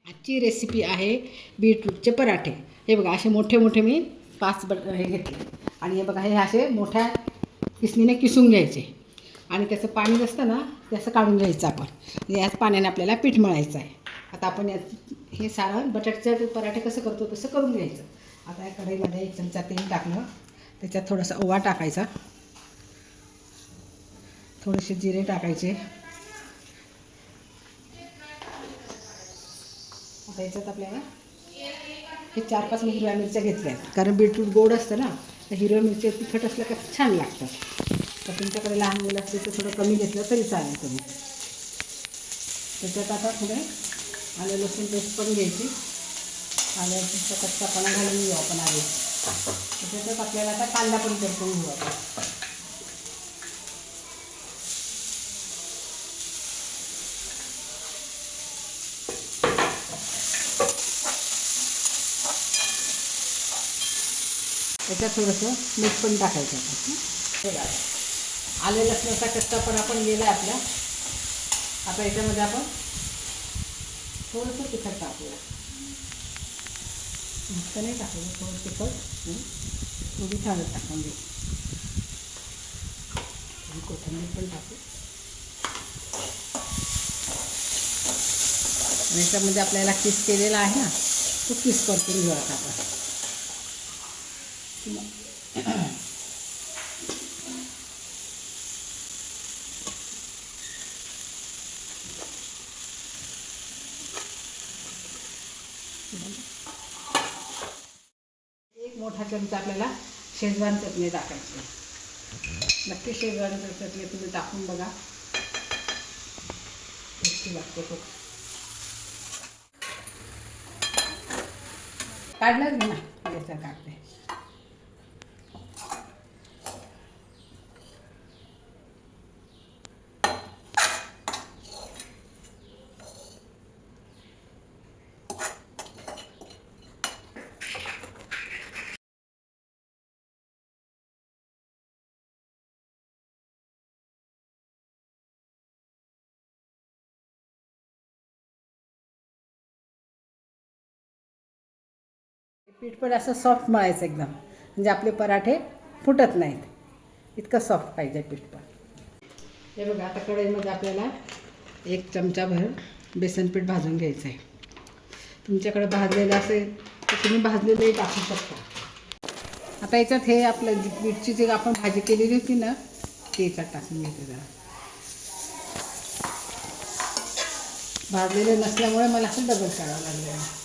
आजची रेसिपी आहे बीटरूटचे पराठे. हे बघा असे मोठे मोठे मी 5 हे घेतले आणि हे बघा हे असे मोठ्या किसणीने किसून घ्यायचे आणि त्याचं पाणी असतं ना ते असं काढून घ्यायचं आपण. याच पाण्याने आपल्याला पीठ मळायचं आहे. आता आपण हे सारण बटाट्याचे पराठे कसं करतो तसं करून घ्यायचं. आता या कढईमध्ये 1 चमचा तेल टाकलं, त्याच्यात थोडासा ओवा टाकायचा, थोडेसे जिरे टाकायचे. आता याच्यात आपल्याला हे 4-5 हिरव्या मिरच्या घेतल्या आहेत, कारण बीटरूट गोड असतं ना, तर हिरव्या मिरच्या तिखट असल्या का छान लागतात. तर तुमच्याकडे लहान मुलं असतील तर थोडं कमी घेतलं तरी चालेल तुम्ही. त्याच्यात आता थोडे आलं लसूण पेस्ट पण घ्यायची. आल्याचा कच्चापणा घालून घेऊ आपण आधी. त्याच्यात आपल्याला आता कांदा पण परतून घेऊ आपण. त्याच्यात थोडंसं मीठ पण टाकायचं आपण. बघा आले लसणाचा कच्चापणा पण गेला आहे आपल्या. आता याच्यामध्ये आपण थोडंसं तिखट टाकूया. मस्त नाही टाकलं, थोडं तिखट थोडी हळद टाकून देऊ. कोथिंबीर पण टाकू. आणि याच्यामध्ये आपल्याला किस केलेला आहे ना, तो किस परतून घेऊ आता आपण. एक मोठा चमचा आपल्याला शेजवान चटणी टाकायची. नक्की शेजवान चटणी तुम्ही टाकून बघा, टेस्टी लागते खूप. काढणार घे ना, याचा काढते. पीठ पण असं सॉफ्ट मळायचं एकदम, म्हणजे आपले पराठे फुटत नाहीत. इतकं सॉफ्ट पाहिजे पीठ पण. हे बघा आता कढईमध्ये आपल्याला 1 चमचाभर बेसन पीठ भाजून घ्यायचं आहे. तुमच्याकडे भाजलेलं असेल तर तुम्ही भाजलेलंही टाकू शकता. आता याच्यात हे आपलं बीटची जी आपण भाजी केलेली होती ना, ती याच्यात टाकून घ्यायचं. जरा भाजलेलं नसल्यामुळे मला असं डबल करावं लागलं.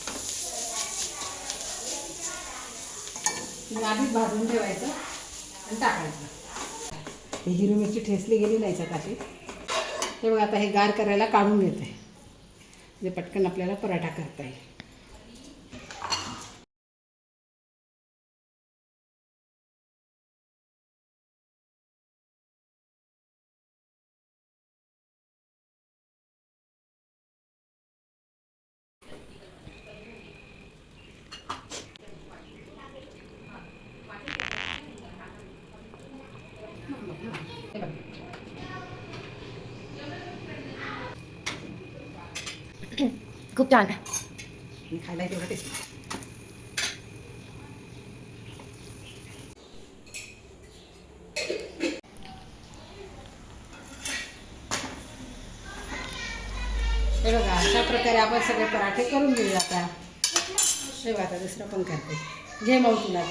आधीच भाजून ठेवायचं आणि टाकायचं. ही हिरवी मिरची ठेचली गेली नाही याच्यात अशी. हे बघा आता हे गार करायला काढून घेते, म्हणजे पटकन आपल्याला पराठा करता येईल. खूप छान खायला तेवढं टेस्ट. हे बघा अशा प्रकारे आपण सगळे पराठे करून घेऊ. आता हे बघा आता दुसरं पण करते. घे मग तुला.